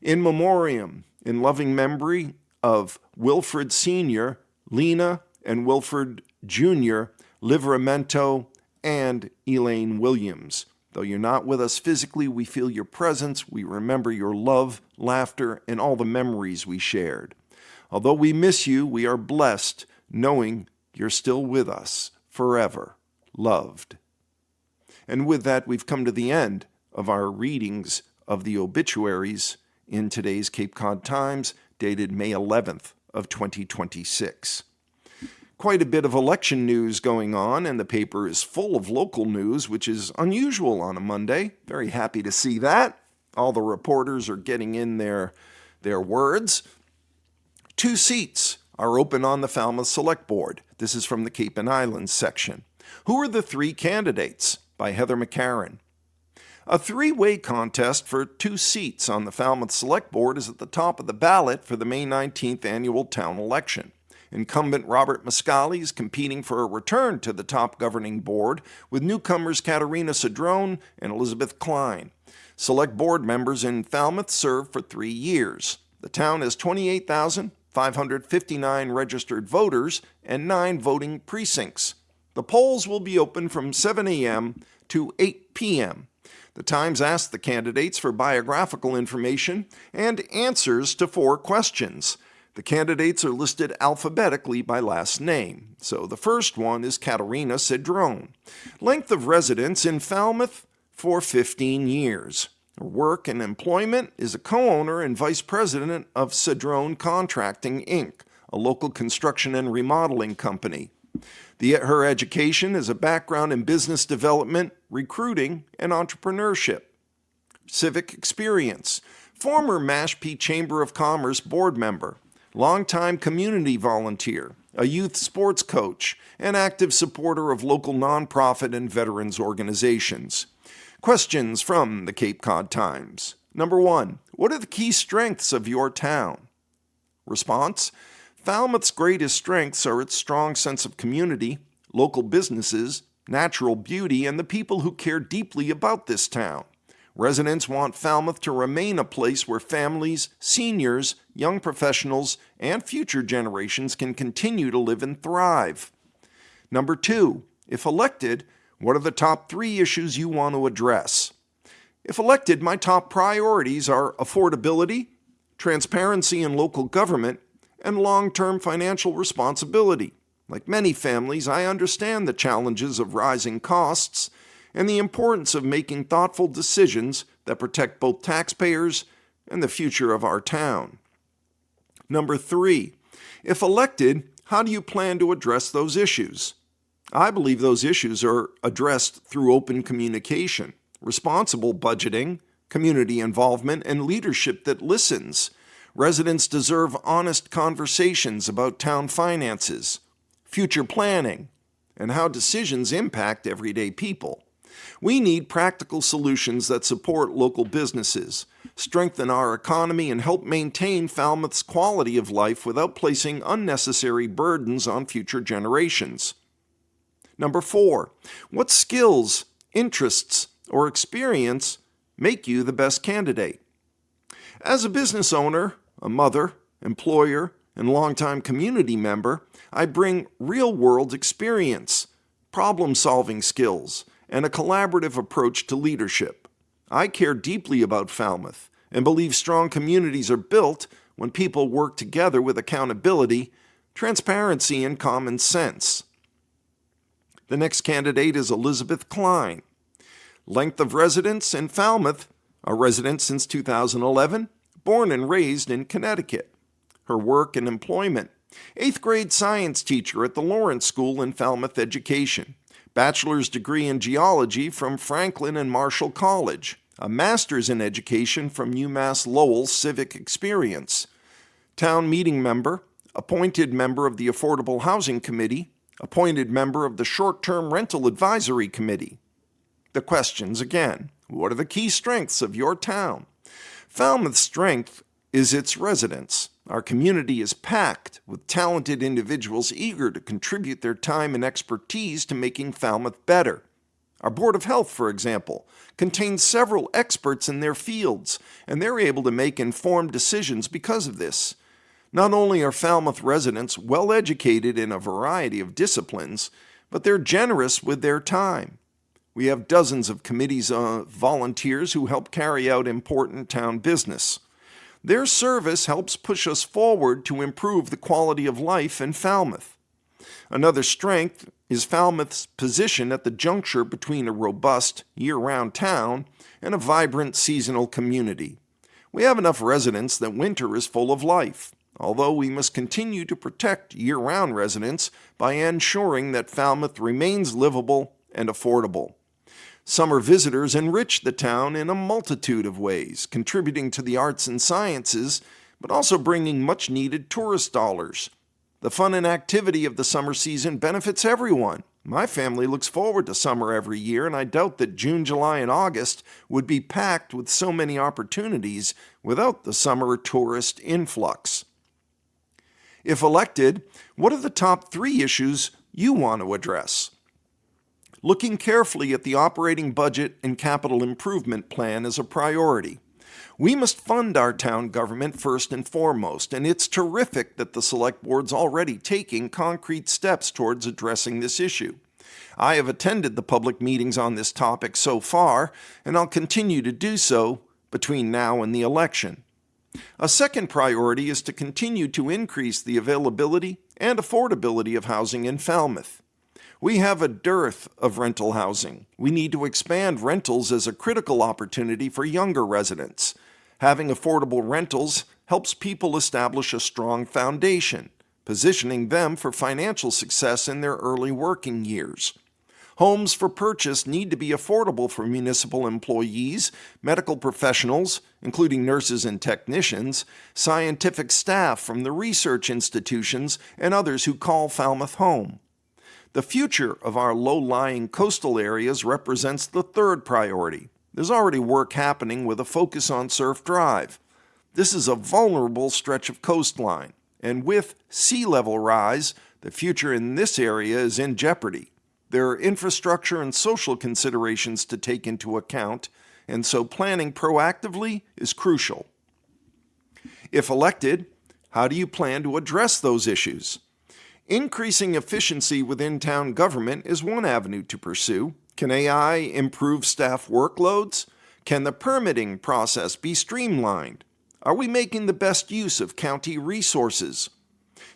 [SPEAKER 1] In memoriam, in loving memory of Wilfred Sr., Lena, and Wilfred Jr., Livramento, and Elaine Williams. Though you're not with us physically, we feel your presence, we remember your love, laughter, and all the memories we shared. Although we miss you, we are blessed knowing you're still with us, forever, loved. And with that, we've come to the end of our readings of the obituaries in today's Cape Cod Times, dated May 11th of 2026. Quite a bit of election news going on, and the paper is full of local news, which is unusual on a Monday. Very happy to see that. All the reporters are getting in their words. 2 seats are open on the Falmouth Select Board. This is from the Cape and Islands section. Who are the 3 candidates? By Heather McCarran. A 3-way contest for 2 seats on the Falmouth Select Board is at the top of the ballot for the May 19th annual town election. Incumbent Robert Mascali is competing for a return to the top governing board with newcomers Katerina Cedrone and Elizabeth Klein. Select board members in Falmouth serve for 3 years. The town has 28,559 registered voters and 9 voting precincts. The polls will be open from 7 a.m. to 8 p.m. The Times asked the candidates for biographical information and answers to 4 questions. The candidates are listed alphabetically by last name. So the first one is Katerina Cedrone. Length of residence in Falmouth for 15 years. Her work and employment is a co-owner and vice president of Cedrone Contracting, Inc., a local construction and remodeling company. Her education is a background in business development, recruiting, and entrepreneurship. Civic experience, former Mashpee Chamber of Commerce board member, longtime community volunteer, a youth sports coach, and active supporter of local nonprofit and veterans organizations. Questions from the Cape Cod Times. Number 1. What are the key strengths of your town? Response: Falmouth's greatest strengths are its strong sense of community, local businesses, natural beauty, and the people who care deeply about this town. Residents want Falmouth to remain a place where families, seniors, young professionals, and future generations can continue to live and thrive. Number 2. If elected, what are the top 3 issues you want to address? If elected, my top priorities are affordability, transparency in local government, and long-term financial responsibility. Like many families, I understand the challenges of rising costs and the importance of making thoughtful decisions that protect both taxpayers and the future of our town. Number 3. If elected, how do you plan to address those issues? I believe those issues are addressed through open communication, responsible budgeting, community involvement, and leadership that listens. Residents deserve honest conversations about town finances, future planning, and how decisions impact everyday people. We need practical solutions that support local businesses, strengthen our economy, and help maintain Falmouth's quality of life without placing unnecessary burdens on future generations. Number 4. What skills, interests, or experience make you the best candidate? As a business owner, a mother, employer, and longtime community member, I bring real-world experience, problem-solving skills, and a collaborative approach to leadership. I care deeply about Falmouth and believe strong communities are built when people work together with accountability, transparency, and common sense. The next candidate is Elizabeth Klein. Length of residence in Falmouth, a resident since 2011, born and raised in Connecticut. Her work and employment: 8th grade science teacher at the Lawrence School in Falmouth Education, bachelor's degree in geology from Franklin and Marshall College, a master's in education from UMass Lowell Civic Experience, town meeting member, appointed member of the Affordable Housing Committee, appointed member of the Short-Term Rental Advisory Committee. The questions again: what are the key strengths of your town? Falmouth's strength is its residents. Our community is packed with talented individuals eager to contribute their time and expertise to making Falmouth better. Our Board of Health, for example, contains several experts in their fields, and they're able to make informed decisions because of this. Not only are Falmouth residents well educated in a variety of disciplines, but they're generous with their time. We have dozens of committees of volunteers who help carry out important town business. Their service helps push us forward to improve the quality of life in Falmouth. Another strength is Falmouth's position at the juncture between a robust, year-round town and a vibrant seasonal community. We have enough residents that winter is full of life, although we must continue to protect year-round residents by ensuring that Falmouth remains livable and affordable. Summer visitors enrich the town in a multitude of ways, contributing to the arts and sciences, but also bringing much-needed tourist dollars. The fun and activity of the summer season benefits everyone. My family looks forward to summer every year, and I doubt that June, July, and August would be packed with so many opportunities without the summer tourist influx. If elected, what are the top 3 issues you want to address? Looking carefully at the operating budget and capital improvement plan is a priority. We must fund our town government first and foremost, and it's terrific that the Select Board's already taking concrete steps towards addressing this issue. I have attended the public meetings on this topic so far, and I'll continue to do so between now and the election. A second priority is to continue to increase the availability and affordability of housing in Falmouth. We have a dearth of rental housing. We need to expand rentals as a critical opportunity for younger residents. Having affordable rentals helps people establish a strong foundation, positioning them for financial success in their early working years. Homes for purchase need to be affordable for municipal employees, medical professionals, including nurses and technicians, scientific staff from the research institutions, and others who call Falmouth home. The future of our low-lying coastal areas represents the third priority. There's already work happening with a focus on Surf Drive. This is a vulnerable stretch of coastline, and with sea level rise, the future in this area is in jeopardy. There are infrastructure and social considerations to take into account, and so planning proactively is crucial. If elected, how do you plan to address those issues? Increasing efficiency within town government is one avenue to pursue. Can AI improve staff workloads? Can the permitting process be streamlined? Are we making the best use of county resources?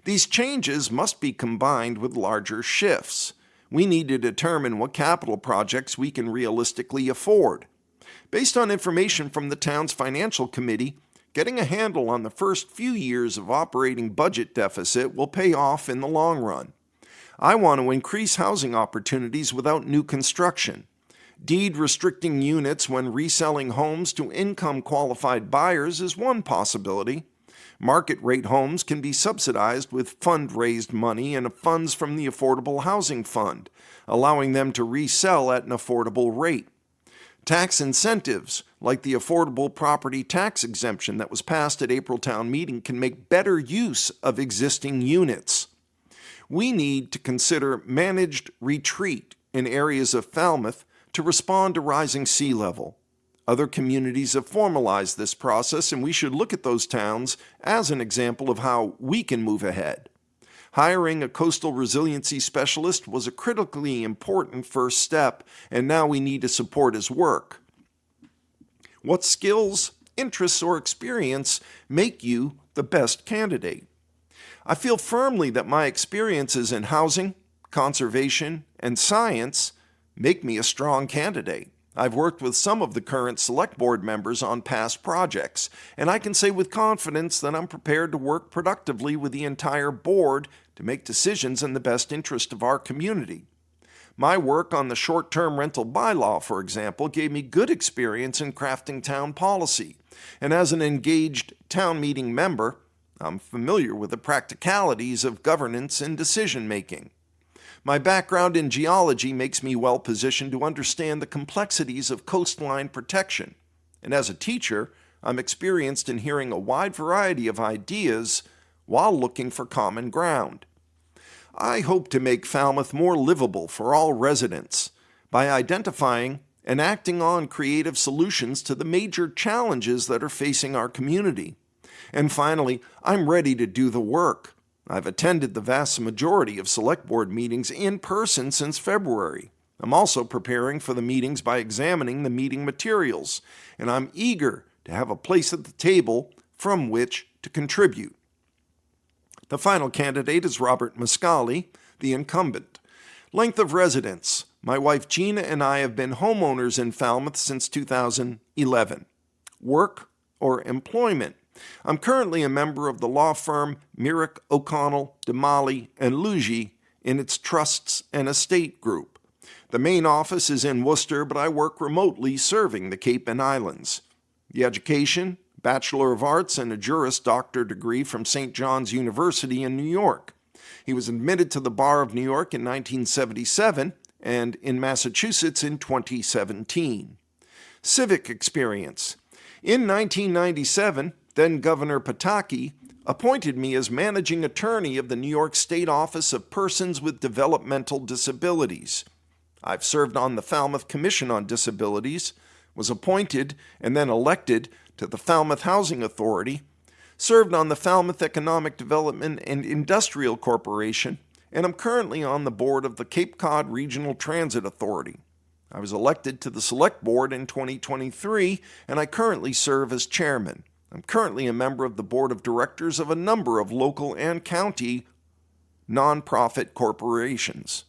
[SPEAKER 1] These changes must be combined with larger shifts. We need to determine what capital projects we can realistically afford. Based on information from the town's financial committee, getting a handle on the first few years of operating budget deficit will pay off in the long run. I want to increase housing opportunities without new construction. Deed restricting units when reselling homes to income-qualified buyers is one possibility. Market-rate homes can be subsidized with fund-raised money and funds from the Affordable Housing Fund, allowing them to resell at an affordable rate. Tax incentives, like the Affordable Property Tax Exemption that was passed at April Town Meeting, can make better use of existing units. We need to consider managed retreat in areas of Falmouth to respond to rising sea level. Other communities have formalized this process, and we should look at those towns as an example of how we can move ahead. Hiring a coastal resiliency specialist was a critically important first step, and now we need to support his work. What skills, interests, or experience make you the best candidate? I feel firmly that my experiences in housing, conservation, and science make me a strong candidate. I've worked with some of the current Select Board members on past projects, and I can say with confidence that I'm prepared to work productively with the entire board to make decisions in the best interest of our community. My work on the short-term rental bylaw, for example, gave me good experience in crafting town policy, and as an engaged town meeting member, I'm familiar with the practicalities of governance and decision-making. My background in geology makes me well positioned to understand the complexities of coastline protection, and as a teacher, I'm experienced in hearing a wide variety of ideas while looking for common ground. I hope to make Falmouth more livable for all residents by identifying and acting on creative solutions to the major challenges that are facing our community. And finally, I'm ready to do the work. I've attended the vast majority of Select Board meetings in person since February. I'm also preparing for the meetings by examining the meeting materials, and I'm eager to have a place at the table from which to contribute. The final candidate is Robert Muscali, the incumbent. Length of residence. My wife Gina and I have been homeowners in Falmouth since 2011. Work or employment. I'm currently a member of the law firm Myrick, O'Connell, Damali, and Luigi in its trusts and estate group. The main office is in Worcester, but I work remotely serving the Cape and Islands. The education, Bachelor of Arts and a Juris Doctor degree from St. John's University in New York. He was admitted to the Bar of New York in 1977 and in Massachusetts in 2017. Civic experience. In 1997, then Governor Pataki appointed me as managing attorney of the New York State Office of Persons with Developmental Disabilities. I've served on the Falmouth Commission on Disabilities, was appointed and then elected to the Falmouth Housing Authority, served on the Falmouth Economic Development and Industrial Corporation, and I'm currently on the board of the Cape Cod Regional Transit Authority. I was elected to the Select Board in 2023, and I currently serve as chairman. I'm currently a member of the board of directors of a number of local and county nonprofit corporations.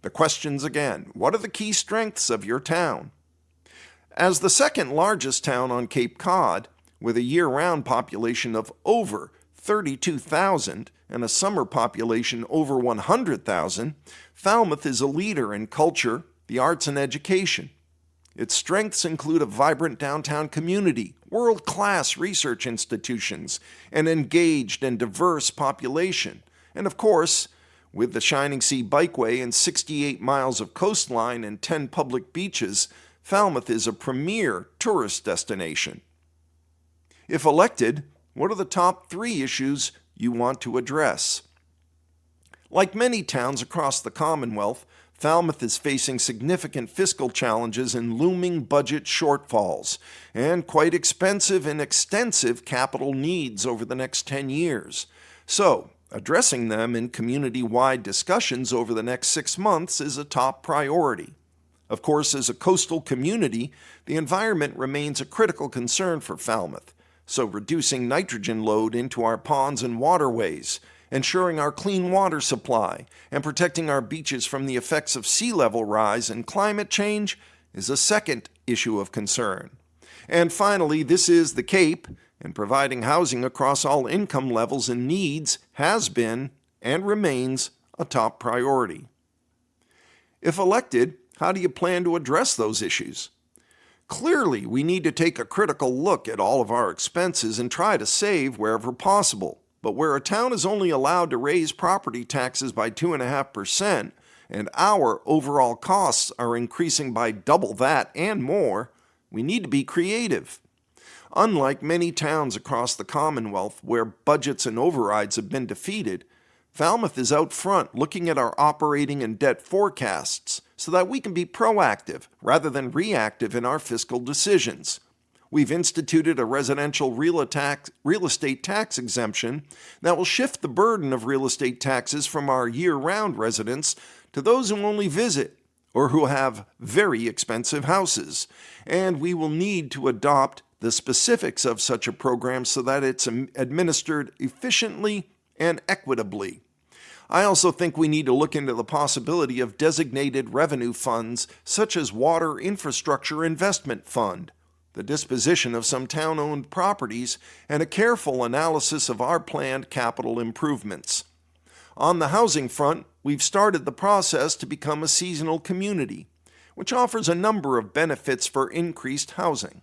[SPEAKER 1] The questions again. What are the key strengths of your town? As the second largest town on Cape Cod, with a year-round population of over 32,000 and a summer population over 100,000, Falmouth is a leader in culture, the arts, and education. Its strengths include a vibrant downtown community, world-class research institutions, an engaged and diverse population, and of course, with the Shining Sea Bikeway and 68 miles of coastline and 10 public beaches, Falmouth is a premier tourist destination. If elected, what are the top 3 issues you want to address? Like many towns across the Commonwealth, Falmouth is facing significant fiscal challenges and looming budget shortfalls, and quite expensive and extensive capital needs over the next 10 years. So, addressing them in community-wide discussions over the next 6 months is a top priority. Of course, as a coastal community, the environment remains a critical concern for Falmouth, so reducing nitrogen load into our ponds and waterways, ensuring our clean water supply, and protecting our beaches from the effects of sea level rise and climate change is a second issue of concern. And finally, this is the Cape, and providing housing across all income levels and needs has been and remains a top priority. If elected, how do you plan to address those issues? Clearly, we need to take a critical look at all of our expenses and try to save wherever possible. But where a town is only allowed to raise property taxes by 2.5%, and our overall costs are increasing by double that and more, we need to be creative. Unlike many towns across the Commonwealth where budgets and overrides have been defeated, Falmouth is out front looking at our operating and debt forecasts so that we can be proactive rather than reactive in our fiscal decisions. We've instituted a residential real estate tax exemption that will shift the burden of real estate taxes from our year-round residents to those who only visit or who have very expensive houses, and we will need to adopt the specifics of such a program so that it's administered efficiently and equitably. I also think we need to look into the possibility of designated revenue funds such as Water Infrastructure Investment Fund, the disposition of some town-owned properties, and a careful analysis of our planned capital improvements. On the housing front, we've started the process to become a seasonal community, which offers a number of benefits for increased housing.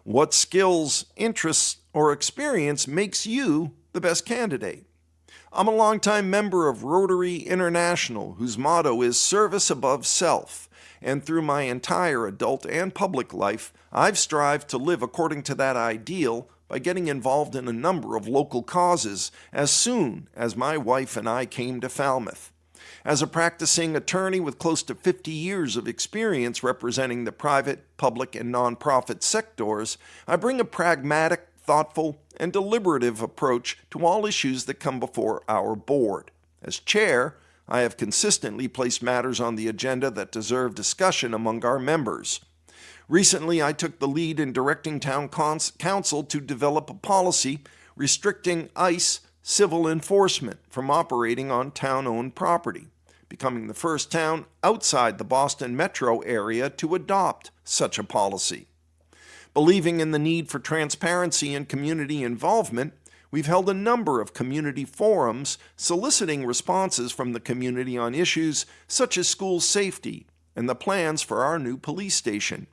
[SPEAKER 1] What skills, interests, or experience makes you the best candidate? I'm a longtime member of Rotary International, whose motto is service above self, and through my entire adult and public life, I've strived to live according to that ideal by getting involved in a number of local causes as soon as my wife and I came to Falmouth. As a practicing attorney with close to 50 years of experience representing the private, public, and nonprofit sectors, I bring a pragmatic, thoughtful, and deliberative approach to all issues that come before our board. As chair, I have consistently placed matters on the agenda that deserve discussion among our members. Recently, I took the lead in directing Town Council to develop a policy restricting ICE civil enforcement from operating on town-owned property, becoming the first town outside the Boston metro area to adopt such a policy. Believing in the need for transparency and community involvement, we've held a number of community forums soliciting responses from the community on issues such as school safety and the plans for our new police station.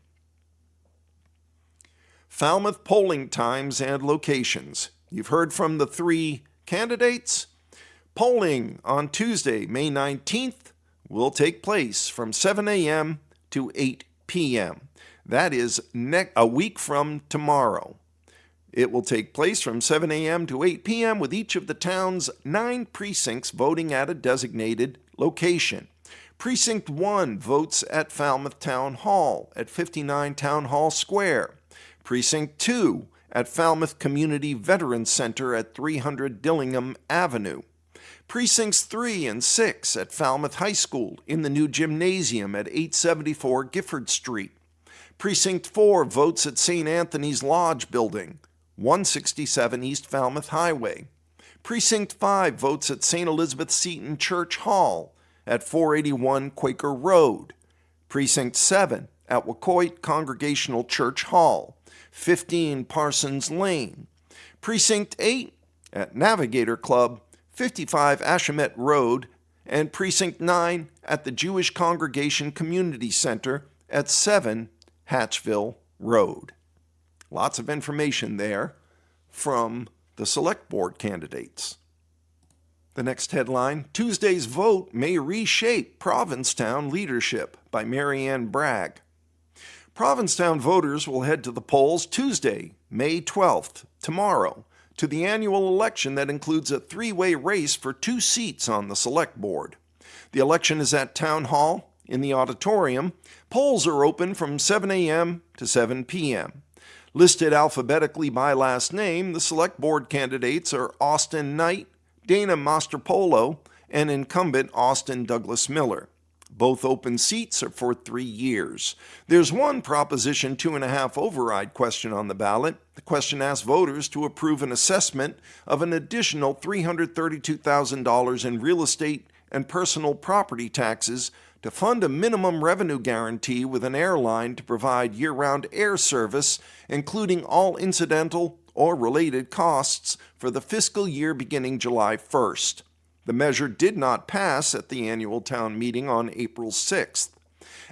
[SPEAKER 1] Falmouth polling times and locations. You've heard from the 3 candidates. Polling on Tuesday, May 19th, will take place from 7 a.m. to 8 p.m. That is a week from tomorrow. It will take place from 7 a.m. to 8 p.m. with each of the town's 9 precincts voting at a designated location. Precinct 1 votes at Falmouth Town Hall at 59 Town Hall Square. Precinct 2 at Falmouth Community Veterans Center at 300 Dillingham Avenue. Precincts 3 and 6 at Falmouth High School in the new gymnasium at 874 Gifford Street. Precinct 4 votes at St. Anthony's Lodge Building, 167 East Falmouth Highway. Precinct 5 votes at St. Elizabeth Seton Church Hall at 481 Quaker Road. Precinct 7 at Wacoit Congregational Church Hall, 15 Parsons Lane. Precinct 8 at Navigator Club, 55 Ashamet Road, and Precinct 9 at the Jewish Congregation Community Center at 7 Hatchville Road. Lots of information there from the Select Board candidates. The next headline, Tuesday's vote may reshape Provincetown leadership, by Marianne Bragg. Provincetown voters will head to the polls Tuesday, May 12th, tomorrow, to the annual election that includes a three-way race for 2 seats on the Select Board. The election is at Town Hall in the auditorium. Polls are open from 7 a.m. to 7 p.m. Listed alphabetically by last name, the Select Board candidates are Austin Knight, Dana Mastropolo, and incumbent Austin Douglas Miller. Both open seats are for 3 years. There's one Proposition 2.5 override question on the ballot. The question asks voters to approve an assessment of an additional $332,000 in real estate and personal property taxes to fund a minimum revenue guarantee with an airline to provide year-round air service, including all incidental or related costs for the fiscal year beginning July 1st. The measure did not pass at the annual town meeting on April 6th.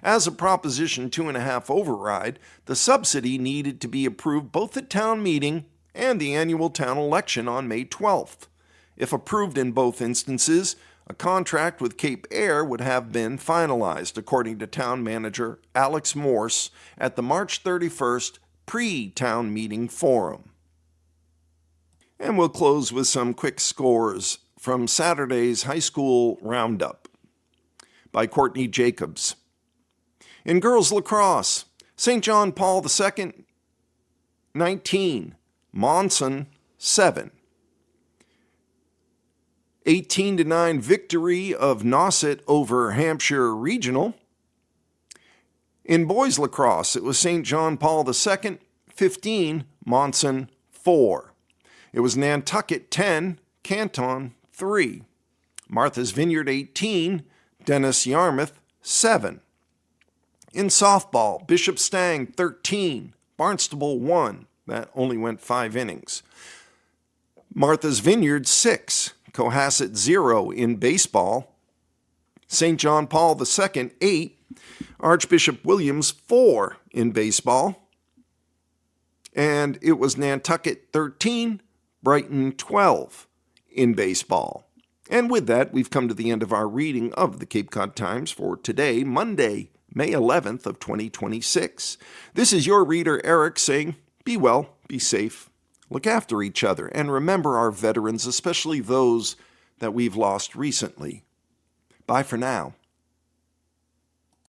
[SPEAKER 1] As a Proposition 2.5 override, the subsidy needed to be approved both at town meeting and the annual town election on May 12th. If approved in both instances, a contract with Cape Air would have been finalized, according to town manager Alex Morse at the March 31st pre-town meeting forum. And we'll close with some quick scores from Saturday's high school roundup by Courtney Jacobs. In girls lacrosse, St. John Paul II, 19, Monson, 7. 18-9 victory of Nauset over Hampshire Regional. In boys lacrosse, it was St. John Paul II, 15, Monson, 4. It was Nantucket 10, Canton 3. Martha's Vineyard 18, Dennis Yarmouth 7. In softball, Bishop Stang 13, Barnstable 1. That only went 5 innings. Martha's Vineyard 6, Cohasset 0 in baseball. St. John Paul II 8, Archbishop Williams 4 in baseball. And it was Nantucket 13, Brighton 12 in baseball. And with that, we've come to the end of our reading of the Cape Cod Times for today, Monday, May 11th of 2026. This is your reader, Eric, saying, be well, be safe, look after each other, and remember our veterans, especially those that we've lost recently. Bye for now.